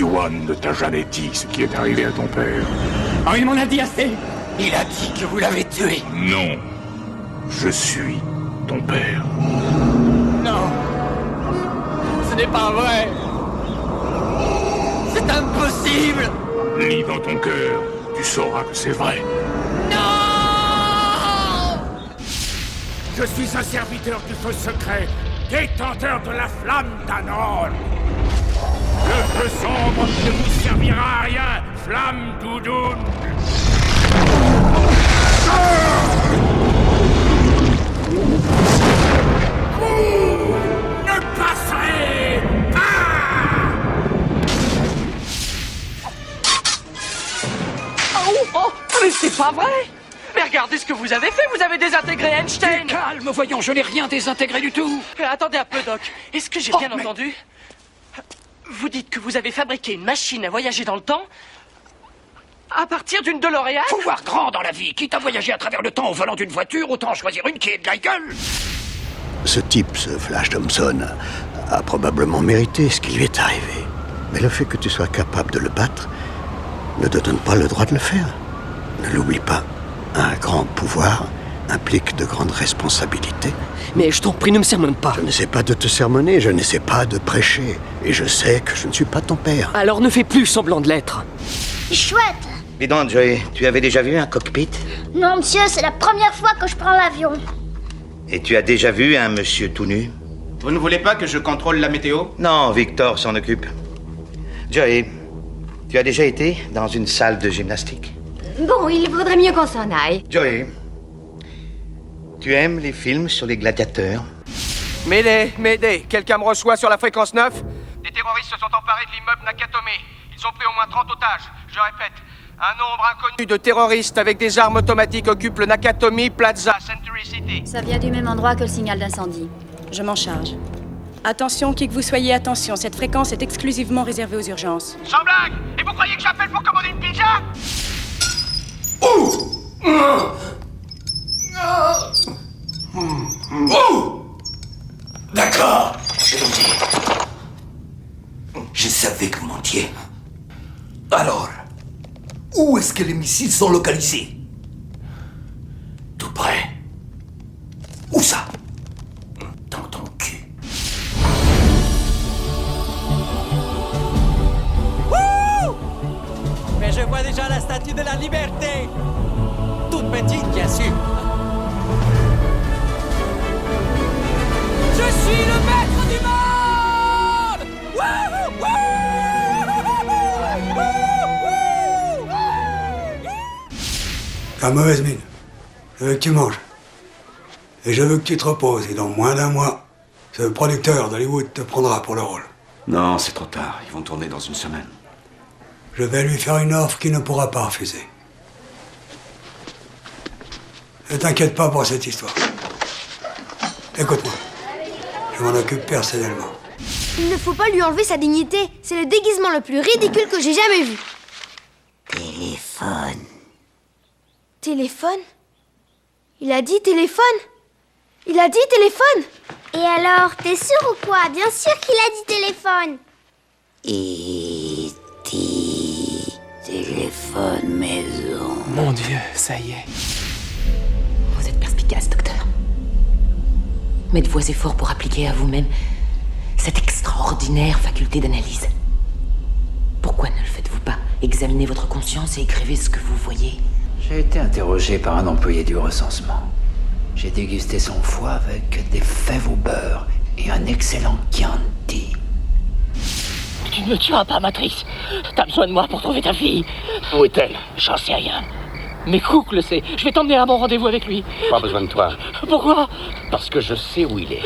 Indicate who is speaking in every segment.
Speaker 1: Obi-Wan ne t'a jamais dit ce qui est arrivé à ton père.
Speaker 2: Oh, il m'en a dit assez.
Speaker 3: Il a dit que vous l'avez tué.
Speaker 1: Non. Je suis ton père.
Speaker 3: Non. Ce n'est pas vrai. C'est impossible.
Speaker 1: Lis dans ton cœur, tu sauras que c'est vrai.
Speaker 3: Non.
Speaker 4: Je suis un serviteur du feu secret, détenteur de la flamme d'Anon. Le feu sombre ne vous servira à rien, flamme doudoune. Vous ne passerez pas.
Speaker 3: Oh, mais c'est pas vrai. Mais regardez ce que vous avez fait, vous avez désintégré Einstein.
Speaker 2: Calme, voyons, je n'ai rien désintégré du tout.
Speaker 3: Attendez un peu, Doc. Est-ce que j'ai bien entendu? Vous dites que vous avez fabriqué une machine à voyager dans le temps à partir d'une DeLorean?
Speaker 2: Faut voir grand dans la vie. Quitte à voyager à travers le temps au volant d'une voiture, autant choisir une qui est de la gueule.
Speaker 5: Ce type, ce Flash Thompson, a probablement mérité ce qui lui est arrivé. Mais le fait que tu sois capable de le battre ne te donne pas le droit de le faire. Ne l'oublie pas. Un grand pouvoir implique de grandes responsabilités.
Speaker 3: Mais je t'en prie, ne me sermonne pas.
Speaker 5: Je n'essaie pas de te sermonner, je n'essaie pas de prêcher. Et je sais que je ne suis pas ton père.
Speaker 3: Alors ne fais plus semblant de l'être.
Speaker 6: Chouette.
Speaker 7: Dis donc, Joey, tu avais déjà vu un cockpit?
Speaker 6: Non, monsieur, c'est la première fois que je prends l'avion.
Speaker 7: Et tu as déjà vu un monsieur tout nu?
Speaker 8: Vous ne voulez pas que je contrôle la météo?
Speaker 7: Non, Victor s'en occupe. Joey, tu as déjà été dans une salle de gymnastique?
Speaker 6: Bon, il vaudrait mieux qu'on s'en aille.
Speaker 7: Joey, tu aimes les films sur les gladiateurs?
Speaker 9: Mayday, quelqu'un me reçoit sur la fréquence 9? Des terroristes se sont emparés de l'immeuble Nakatomi. Ils ont pris au moins 30 otages. Je répète, un nombre inconnu de terroristes avec des armes automatiques occupe le Nakatomi Plaza, Century City.
Speaker 10: Ça vient du même endroit que le signal d'incendie.
Speaker 11: Je m'en charge. Attention, qui que vous soyez, attention, cette fréquence est exclusivement réservée aux urgences.
Speaker 9: Sans blague! Et vous croyez que j'appelle pour commander une pizza?
Speaker 4: D'accord, je vais dire. Je savais que vous mentiez. Alors, où est-ce que les missiles sont localisés? Tout près. Où ça? Dans ton cul.
Speaker 3: Mais je vois déjà la statue de la liberté. Toute petite, bien sûr. Je suis le maître du monde!
Speaker 12: T'as mauvaise mine. Je veux que tu manges. Et je veux que tu te reposes. Et dans moins d'un mois, ce producteur d'Hollywood te prendra pour le rôle.
Speaker 13: Non, c'est trop tard. Ils vont tourner dans une semaine.
Speaker 12: Je vais lui faire une offre qu'il ne pourra pas refuser. Ne t'inquiète pas pour cette histoire. Écoute-moi. Je m'en occupe personnellement.
Speaker 6: Il ne faut pas lui enlever sa dignité. C'est le déguisement le plus ridicule que j'ai jamais vu.
Speaker 5: Téléphone.
Speaker 6: Téléphone? Il a dit téléphone? Il a dit téléphone? Et alors, t'es sûr ou quoi? Bien sûr qu'il a dit téléphone.
Speaker 5: Téléphone maison.
Speaker 3: Mon Dieu, ça y est.
Speaker 10: Vous êtes perspicace, docteur. Mais de vos efforts pour appliquer à vous-même cette extraordinaire faculté d'analyse. Pourquoi ne le faites-vous pas? Examinez votre conscience et écrivez ce que vous voyez.
Speaker 14: J'ai été interrogé par un employé du recensement. J'ai dégusté son foie avec des fèves au beurre et un excellent Chianti.
Speaker 3: Tu ne me tueras pas, Matrice. T'as besoin de moi pour trouver ta fille. Où est-elle? J'en sais rien. Mais Cook le sait. Je vais t'emmener à mon rendez-vous avec lui.
Speaker 13: Pas besoin de toi.
Speaker 3: Pourquoi?
Speaker 13: Parce que je sais où il est.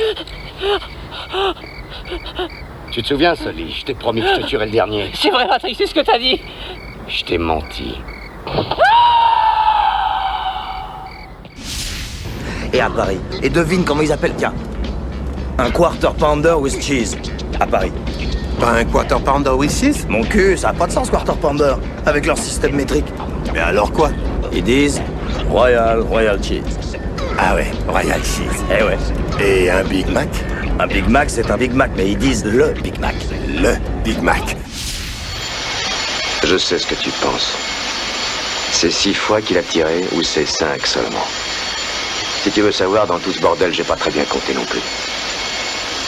Speaker 13: Tu te souviens, Sully? Je t'ai promis que je te tuerais le dernier.
Speaker 3: C'est vrai, Matrice, c'est ce que t'as dit.
Speaker 13: Je t'ai menti.
Speaker 7: Et à Paris. Et devine comment ils appellent, tiens. Un quarter pounder with cheese. À Paris.
Speaker 15: Pas un quarter pounder with cheese?
Speaker 7: Mon cul, ça a pas de sens, quarter pounder. Avec leur système métrique.
Speaker 15: Mais alors quoi?
Speaker 7: Ils disent Royal Cheese.
Speaker 15: Ah ouais, Royal Cheese.
Speaker 7: Eh ouais.
Speaker 15: Et un Big Mac?
Speaker 7: Un Big Mac, c'est un Big Mac, mais ils disent le Big Mac.
Speaker 15: Le Big Mac.
Speaker 16: Je sais ce que tu penses. C'est 6 fois qu'il a tiré ou c'est 5 seulement? Si tu veux savoir, dans tout ce bordel, j'ai pas très bien compté non plus.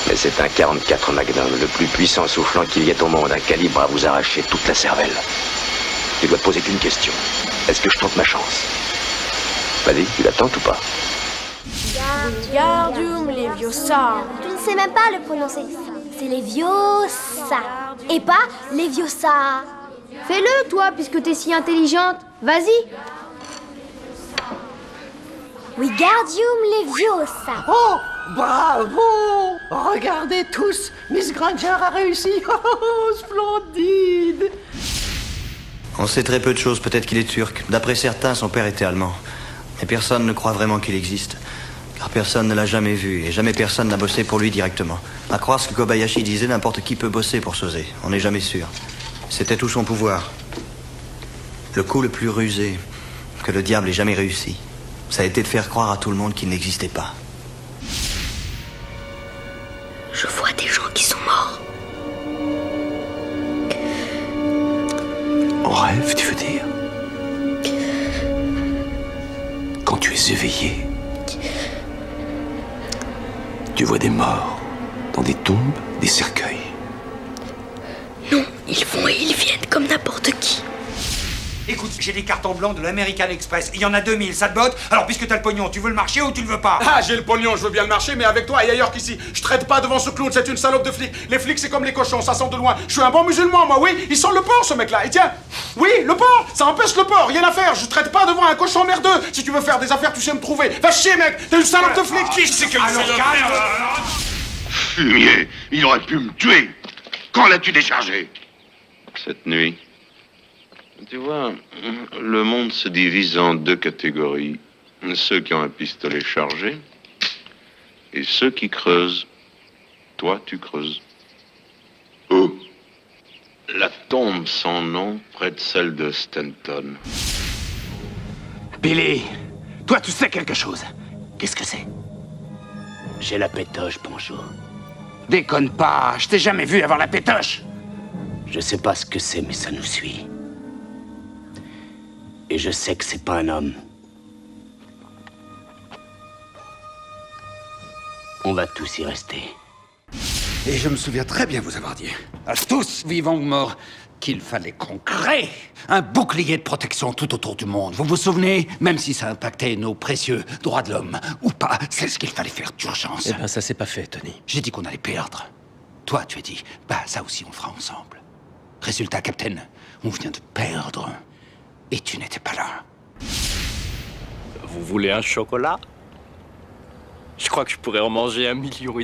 Speaker 16: Mais c'est un 44 Magnum, le plus puissant soufflant qu'il y ait au monde, un calibre à vous arracher toute la cervelle. Tu dois te poser qu'une question. Est-ce que je tente ma chance? Vas-y, tu la tentes ou pas?
Speaker 6: Wingardium Leviosa. Tu ne sais même pas le prononcer. C'est Leviosa. Et pas Leviosa. Fais-le, toi, puisque t'es si intelligente. Vas-y. Wingardium Leviosa.
Speaker 17: Oh, bravo! Regardez tous, Miss Granger a réussi. Oh, splendide!
Speaker 7: On sait très peu de choses, peut-être qu'il est turc. D'après certains, son père était allemand. Mais personne ne croit vraiment qu'il existe. Car personne ne l'a jamais vu, et jamais personne n'a bossé pour lui directement. À croire ce que Kobayashi disait, n'importe qui peut bosser pour Sosé. On n'est jamais sûr. C'était tout son pouvoir. Le coup le plus rusé que le diable ait jamais réussi, ça a été de faire croire à tout le monde qu'il n'existait pas.
Speaker 6: Je vois des gens qui sont morts.
Speaker 4: En rêve, tu veux dire? Quand tu es éveillé, tu vois des morts dans des tombes, des cercueils.
Speaker 6: Non, ils vont et ils viennent comme n'importe qui.
Speaker 18: Écoute, j'ai des cartons blancs de l'American Express. Il y en a 2000, ça te botte? Alors, puisque t'as le pognon, tu veux le marché ou tu le veux pas?
Speaker 19: Ah, j'ai le pognon, je veux bien le marché, mais avec toi et ailleurs qu'ici. Je traite pas devant ce clown, c'est une salope de flic. Les flics, c'est comme les cochons, ça sent de loin. Je suis un bon musulman, moi, oui. Il sent le porc, ce mec-là. Et tiens, oui, le porc, ça empêche le porc, rien à faire. Je traite pas devant un cochon merdeux. Si tu veux faire des affaires, tu sais me trouver. Va chier, mec, t'es une salope de flic.
Speaker 18: Qui c'est que
Speaker 15: Fumier, il aurait pu me tuer. Quand l'as-tu déchargé?
Speaker 20: Cette nuit. Tu vois, le monde se divise en 2 catégories. Ceux qui ont un pistolet chargé et ceux qui creusent. Toi, tu creuses. Où? La tombe sans nom près de celle de Stanton.
Speaker 2: Billy, toi tu sais quelque chose. Qu'est-ce que c'est? J'ai la pétoche, Pancho. Déconne pas, je t'ai jamais vu avoir la pétoche. Je sais pas ce que c'est, mais ça nous suit. Et je sais que c'est pas un homme. On va tous y rester.
Speaker 21: Et je me souviens très bien vous avoir dit, à tous, vivants ou morts, qu'il fallait qu'on crée un bouclier de protection tout autour du monde. Vous vous souvenez? Même si ça impactait nos précieux droits de l'homme, ou pas, c'est ce qu'il fallait faire d'urgence.
Speaker 22: Eh ben, ça s'est pas fait, Tony.
Speaker 21: J'ai dit qu'on allait perdre. Toi, tu as dit, bah, ça aussi, on fera ensemble. Résultat, Captain, on vient de perdre. Et tu n'étais pas là.
Speaker 23: Vous voulez un chocolat? Je crois que je pourrais en manger 1,5 million.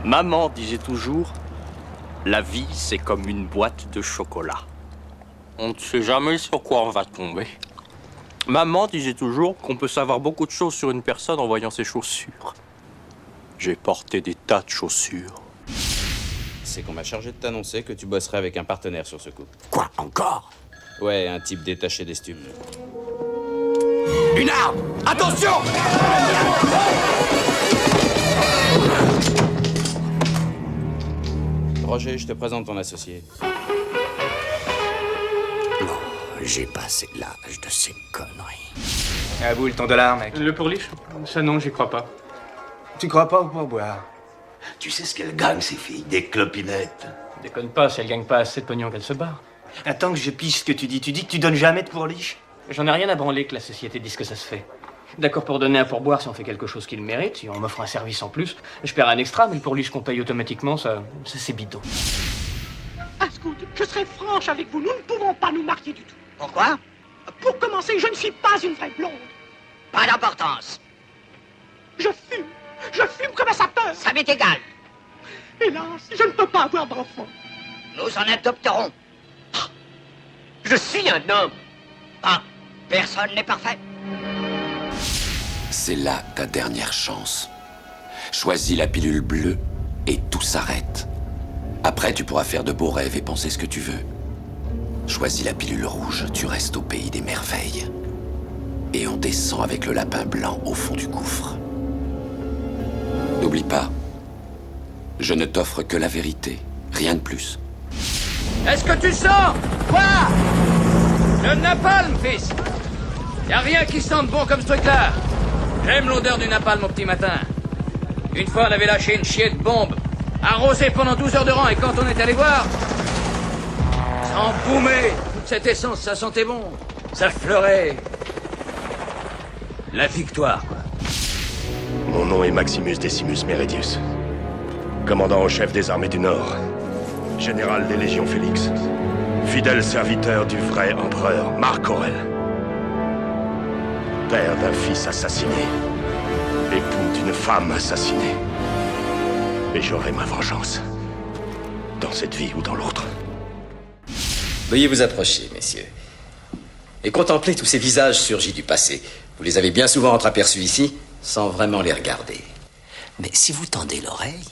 Speaker 23: Maman disait toujours, la vie c'est comme une boîte de chocolat. On ne sait jamais sur quoi on va tomber. Maman disait toujours qu'on peut savoir beaucoup de choses sur une personne en voyant ses chaussures. J'ai porté des tas de chaussures.
Speaker 24: C'est qu'on m'a chargé de t'annoncer que tu bosserais avec un partenaire sur ce coup.
Speaker 2: Quoi, encore?
Speaker 24: Ouais, un type détaché d'estime.
Speaker 2: Une arme! Attention!
Speaker 24: Roger, je te présente ton associé.
Speaker 2: Non, j'ai passé l'âge de ces conneries.
Speaker 8: À vous le ton dollar, mec.
Speaker 9: Le pourliche? Ça non, j'y crois pas.
Speaker 8: Tu crois pas ou pas boire?
Speaker 4: Tu sais ce qu'elles gagnent, ces filles? Des clopinettes.
Speaker 9: Déconne pas, si elle gagne pas assez de pognon qu'elle se barre.
Speaker 8: Attends que je pige ce que tu dis. Tu dis que tu donnes jamais de pourliche?
Speaker 9: J'en ai rien à branler que la société dise que ça se fait. D'accord pour donner un pourboire si on fait quelque chose qu'il mérite, si on m'offre un service en plus. Je paierai un extra, mais le pourliche qu'on paye automatiquement, ça c'est bidon.
Speaker 17: Asgood, je serai franche avec vous, nous ne pouvons pas nous marier du tout.
Speaker 2: Pourquoi?
Speaker 17: Pour commencer, je ne suis pas une vraie blonde.
Speaker 2: Pas d'importance.
Speaker 17: Je fume comme un sapeur.
Speaker 2: Ça m'est égal.
Speaker 17: Hélas, je ne peux pas avoir d'enfant.
Speaker 2: Nous en adopterons. Je suis un homme. Ah, personne n'est parfait.
Speaker 25: C'est là ta dernière chance. Choisis la pilule bleue et tout s'arrête. Après, tu pourras faire de beaux rêves et penser ce que tu veux. Choisis la pilule rouge, tu restes au pays des merveilles. Et on descend avec le lapin blanc au fond du gouffre. N'oublie pas, je ne t'offre que la vérité, rien de plus.
Speaker 1: Est-ce que tu sens? Quoi? Le napalm, fils. Y a rien qui sente bon comme ce truc-là. J'aime l'odeur du napalm au petit matin. Une fois, on avait lâché une chier de bombe, arrosé pendant 12 heures de rang, et quand on est allé voir, ça emboumait. Toute cette essence, ça sentait bon. Ça fleurait. La victoire, quoi.
Speaker 5: Mon nom est Maximus Decimus Meridius. Commandant en chef des armées du Nord. Général des Légions Félix. Fidèle serviteur du vrai empereur Marc Aurèle. Père d'un fils assassiné. Époux d'une femme assassinée. Et j'aurai ma vengeance. Dans cette vie ou dans l'autre.
Speaker 11: Veuillez vous approcher, messieurs. Et contemplez tous ces visages surgis du passé. Vous les avez bien souvent entreaperçus ici, sans vraiment les regarder.
Speaker 14: Mais si vous tendez l'oreille,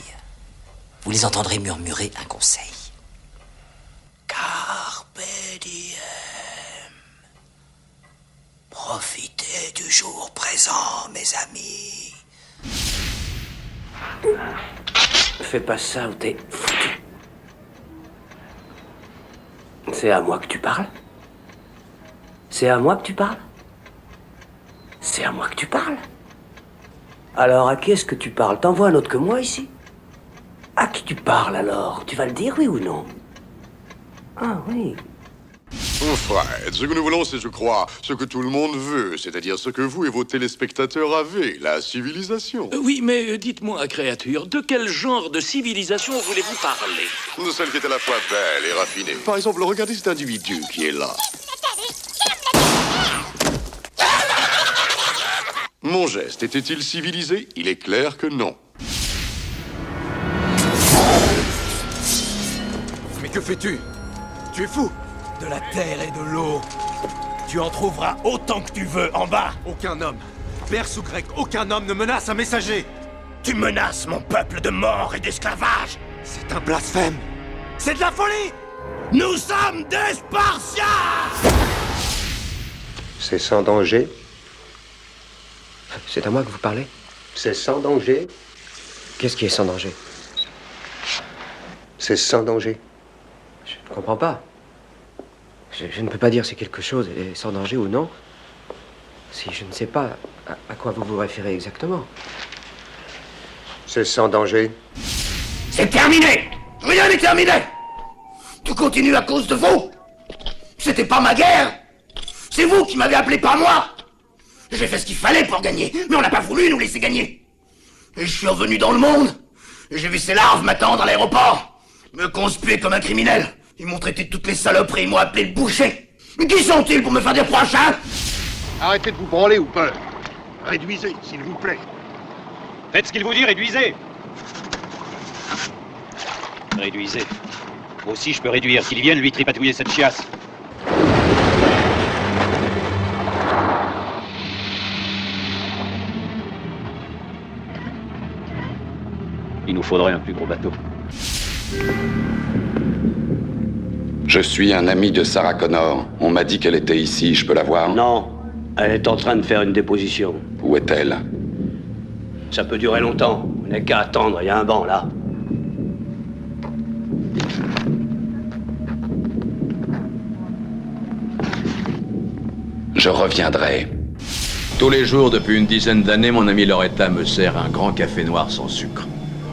Speaker 14: vous les entendrez murmurer un conseil. Carpe diem. Profitez du jour présent, mes amis.
Speaker 2: Fais pas ça ou t'es foutu. C'est à moi que tu parles? C'est à moi que tu parles? C'est à moi que tu parles? Alors à qui est-ce que tu parles? T'en vois un autre que moi ici? À qui tu parles alors? Tu vas le dire, oui ou non? Ah oui.
Speaker 12: Mon frère, ce que nous voulons, c'est, je crois, ce que tout le monde veut, c'est-à-dire ce que vous et vos téléspectateurs avez, la civilisation.
Speaker 22: Oui, mais dites-moi, créature, de quel genre de civilisation voulez-vous parler?
Speaker 12: De celle qui est à la fois belle et raffinée. Par exemple, regardez cet individu qui est là. Mon geste était-il civilisé? Il est clair que non.
Speaker 9: Mais que fais-tu? Tu es fou? De la terre et de l'eau. Tu en trouveras autant que tu veux en bas. Aucun homme, perse ou grec, aucun homme ne menace un messager.
Speaker 5: Tu menaces mon peuple de mort et d'esclavage.
Speaker 9: C'est un blasphème. C'est de la folie.
Speaker 5: Nous sommes des Spartiates.
Speaker 26: C'est sans danger? C'est à moi que vous parlez? C'est sans danger? Qu'est-ce qui est sans danger? C'est sans danger. Je ne comprends pas. Je ne peux pas dire si quelque chose est sans danger ou non, si je ne sais pas à quoi vous vous référez exactement. C'est sans danger.
Speaker 2: C'est terminé! Rien n'est terminé! Tout continue à cause de vous! C'était pas ma guerre! C'est vous qui m'avez appelé, pas moi! J'ai fait ce qu'il fallait pour gagner, mais on n'a pas voulu nous laisser gagner! Et je suis revenu dans le monde, et j'ai vu ces larves m'attendre à l'aéroport, me conspuer comme un criminel. Ils m'ont traité de toutes les saloperies, ils m'ont appelé le boucher. Mais qui sont-ils pour me faire des prochains?
Speaker 15: Arrêtez de vous branler ou peur. Réduisez, s'il vous plaît.
Speaker 27: Faites ce qu'il vous dit, réduisez. Réduisez. Moi aussi, je peux réduire. Qu'ils viennent lui tripatouiller cette chiasse. Il nous faudrait un plus gros bateau.
Speaker 25: Je suis un ami de Sarah Connor. On m'a dit qu'elle était ici. Je peux la voir?
Speaker 2: Non. Elle est en train de faire une déposition.
Speaker 25: Où est-elle?
Speaker 2: Ça peut durer longtemps. On n'a qu'à attendre. Il y a un banc, là.
Speaker 25: Je reviendrai.
Speaker 28: Tous les jours, depuis une dizaine d'années, mon ami Loretta me sert un grand café noir sans sucre.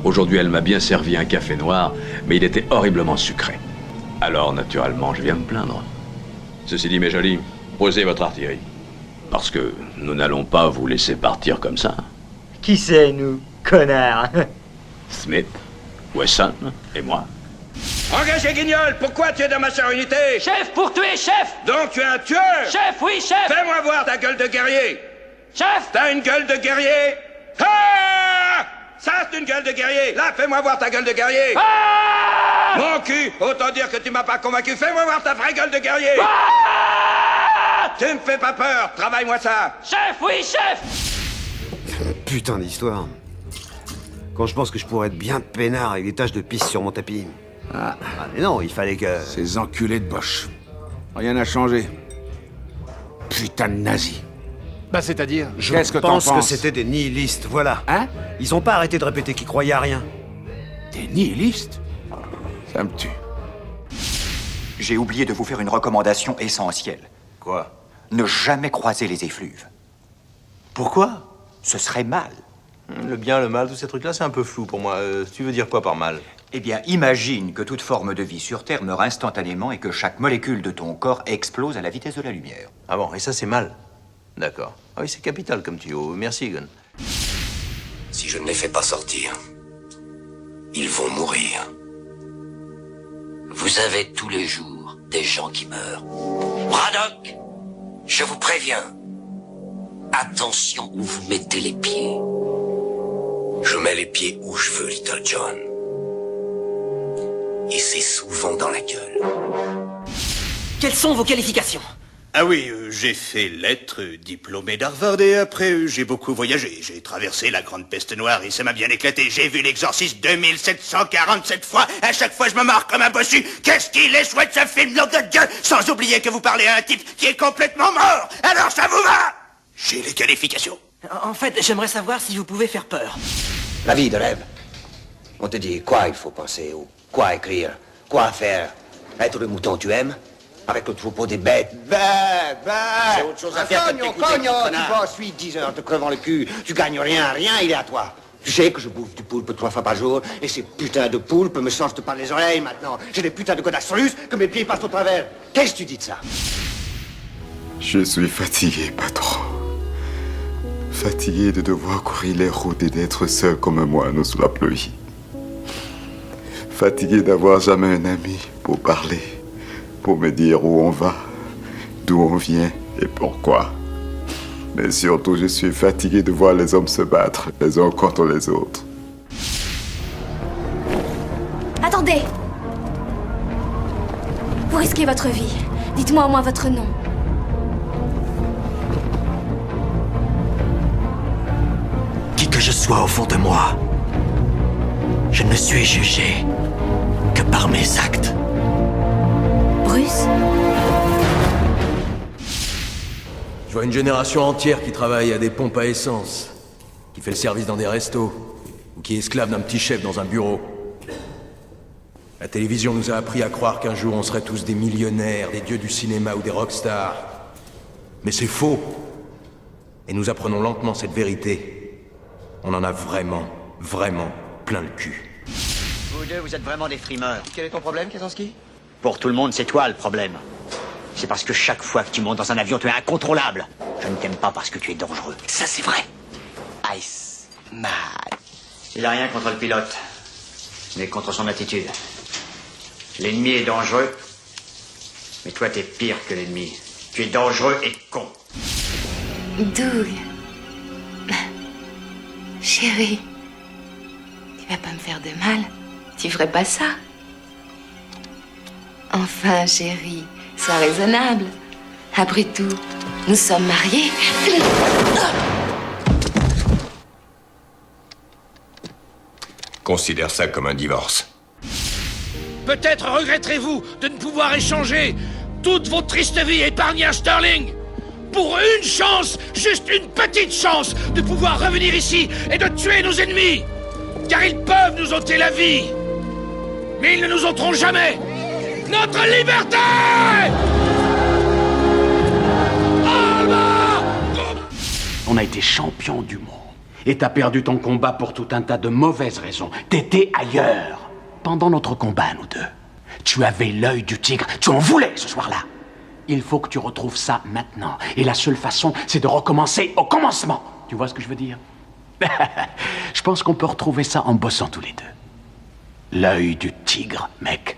Speaker 28: Aujourd'hui, elle m'a bien servi un café noir, mais il était horriblement sucré. Alors, naturellement, je viens me plaindre. Ceci dit, mes jolis, posez votre artillerie. Parce que nous n'allons pas vous laisser partir comme ça.
Speaker 29: Qui c'est, nous, connard?
Speaker 28: Smith, Wesson et moi.
Speaker 1: Engagez Guignol, pourquoi tu es dans ma chère unité?
Speaker 3: Chef, pour tuer, chef!
Speaker 1: Donc tu es un tueur?
Speaker 3: Chef, oui, chef!
Speaker 1: Fais-moi voir ta gueule de guerrier!
Speaker 3: Chef!
Speaker 1: T'as une gueule de guerrier? Ah! Ça, c'est une gueule de guerrier! Là, fais-moi voir ta gueule de guerrier!
Speaker 3: Ah!
Speaker 1: Mon cul! Autant dire que tu m'as pas convaincu! Fais-moi voir ta vraie gueule de guerrier!
Speaker 3: Ah!
Speaker 1: Tu me fais pas peur! Travaille-moi ça!
Speaker 3: Chef, oui, chef!
Speaker 26: Putain d'histoire. Quand je pense que je pourrais être bien peinard avec des taches de pisse sur mon tapis. Ah, mais non, il fallait que...
Speaker 19: Ces enculés de Bosch. Rien n'a changé. Putain de nazis.
Speaker 26: Bah, c'est-à-dire?
Speaker 19: Qu'est-ce que t'en penses?
Speaker 26: Je pense que c'était des nihilistes, voilà.
Speaker 19: Hein?
Speaker 26: Ils ont pas arrêté de répéter qu'ils croyaient à rien.
Speaker 19: Des nihilistes? Ça me tue.
Speaker 6: J'ai oublié de vous faire une recommandation essentielle.
Speaker 27: Quoi?
Speaker 6: Ne jamais croiser les effluves.
Speaker 27: Pourquoi?
Speaker 6: Ce serait mal.
Speaker 27: Le bien, le mal, tous ces trucs-là, c'est un peu flou pour moi. Tu veux dire quoi par mal?
Speaker 6: Eh bien, imagine que toute forme de vie sur Terre meurt instantanément et que chaque molécule de ton corps explose à la vitesse de la lumière.
Speaker 27: Ah bon, et ça, c'est mal. D'accord. Ah oui, c'est capital comme tuyau. Merci, Gun.
Speaker 15: Si je ne les fais pas sortir, ils vont mourir. Vous avez tous les jours des gens qui meurent. Braddock, je vous préviens. Attention où vous mettez les pieds. Je mets les pieds où je veux, Little John. Et c'est souvent dans la gueule.
Speaker 3: Quelles sont vos qualifications?
Speaker 7: Ah oui, j'ai fait lettres, diplômé d'Harvard, et après, j'ai beaucoup voyagé. J'ai traversé la grande peste noire et ça m'a bien éclaté. J'ai vu l'exorciste 2747 fois. À chaque fois, je me marre comme un bossu. Qu'est-ce qu'il est chouette, ce film, nom de Dieu! Sans oublier que vous parlez à un type qui est complètement mort. Alors ça vous va? J'ai les qualifications.
Speaker 3: En fait, j'aimerais savoir si vous pouvez faire peur.
Speaker 10: La vie de rêve. On te dit quoi il faut penser, ou quoi écrire, quoi faire. Être le mouton tu aimes, avec le troupeau des bêtes. C'est autre chose à faire que de t'écouter, Tu bosses 8-10 heures te crevant le cul, tu gagnes rien, il est à toi. Tu sais que je bouffe du poulpe 3 fois par jour, et ces putains de poulpes me sortent par les oreilles maintenant. J'ai des putains de godasses russes que mes pieds passent au travers. Qu'est-ce que tu dis de ça?
Speaker 13: Je suis fatigué, patron. Fatigué de devoir courir les routes et d'être seul comme un moineau sous la pluie. Fatigué d'avoir jamais un ami pour parler, pour me dire où on va, d'où on vient et pourquoi. Mais surtout, je suis fatigué de voir les hommes se battre les uns contre les autres.
Speaker 16: Attendez! Vous risquez votre vie. Dites-moi au moins votre nom.
Speaker 4: Qui que je sois au fond de moi, je ne suis jugé que par mes actes.
Speaker 16: Bruce?
Speaker 18: Je vois une génération entière qui travaille à des pompes à essence, qui fait le service dans des restos, ou qui est esclave d'un petit chef dans un bureau. La télévision nous a appris à croire qu'un jour on serait tous des millionnaires, des dieux du cinéma ou des rockstars. Mais c'est faux. Et nous apprenons lentement cette vérité. On en a vraiment, vraiment plein le cul.
Speaker 6: Vous deux, vous êtes vraiment des frimeurs. Quel est ton problème, Kazansky? Pour tout le monde, c'est toi le problème. C'est parce que chaque fois que tu montes dans un avion, tu es incontrôlable. Je ne t'aime pas parce que tu es dangereux. Ça, c'est vrai. Ice Man. Il a rien contre le pilote, mais contre son attitude. L'ennemi est dangereux, mais toi, t'es pire que l'ennemi. Tu es dangereux et con.
Speaker 16: Doug. Chérie, tu vas pas me faire de mal. Tu ferais pas ça. Enfin, chérie, sois raisonnable. Après tout, nous sommes mariés.
Speaker 15: Considère ça comme un divorce.
Speaker 22: Peut-être regretterez-vous de ne pouvoir échanger toute votre triste vie épargnée à Sterling pour une chance, juste une petite chance, de pouvoir revenir ici et de tuer nos ennemis. Car ils peuvent nous ôter la vie, mais ils ne nous ôteront jamais notre liberté.
Speaker 2: On a été champion du monde. Et t'as perdu ton combat pour tout un tas de mauvaises raisons. T'étais ailleurs. Pendant notre combat, nous deux, tu avais l'œil du tigre. Tu en voulais ce soir-là. Il faut que tu retrouves ça maintenant. Et la seule façon, c'est de recommencer au commencement. Tu vois ce que je veux dire? Je pense qu'on peut retrouver ça en bossant tous les deux. L'œil du tigre, mec.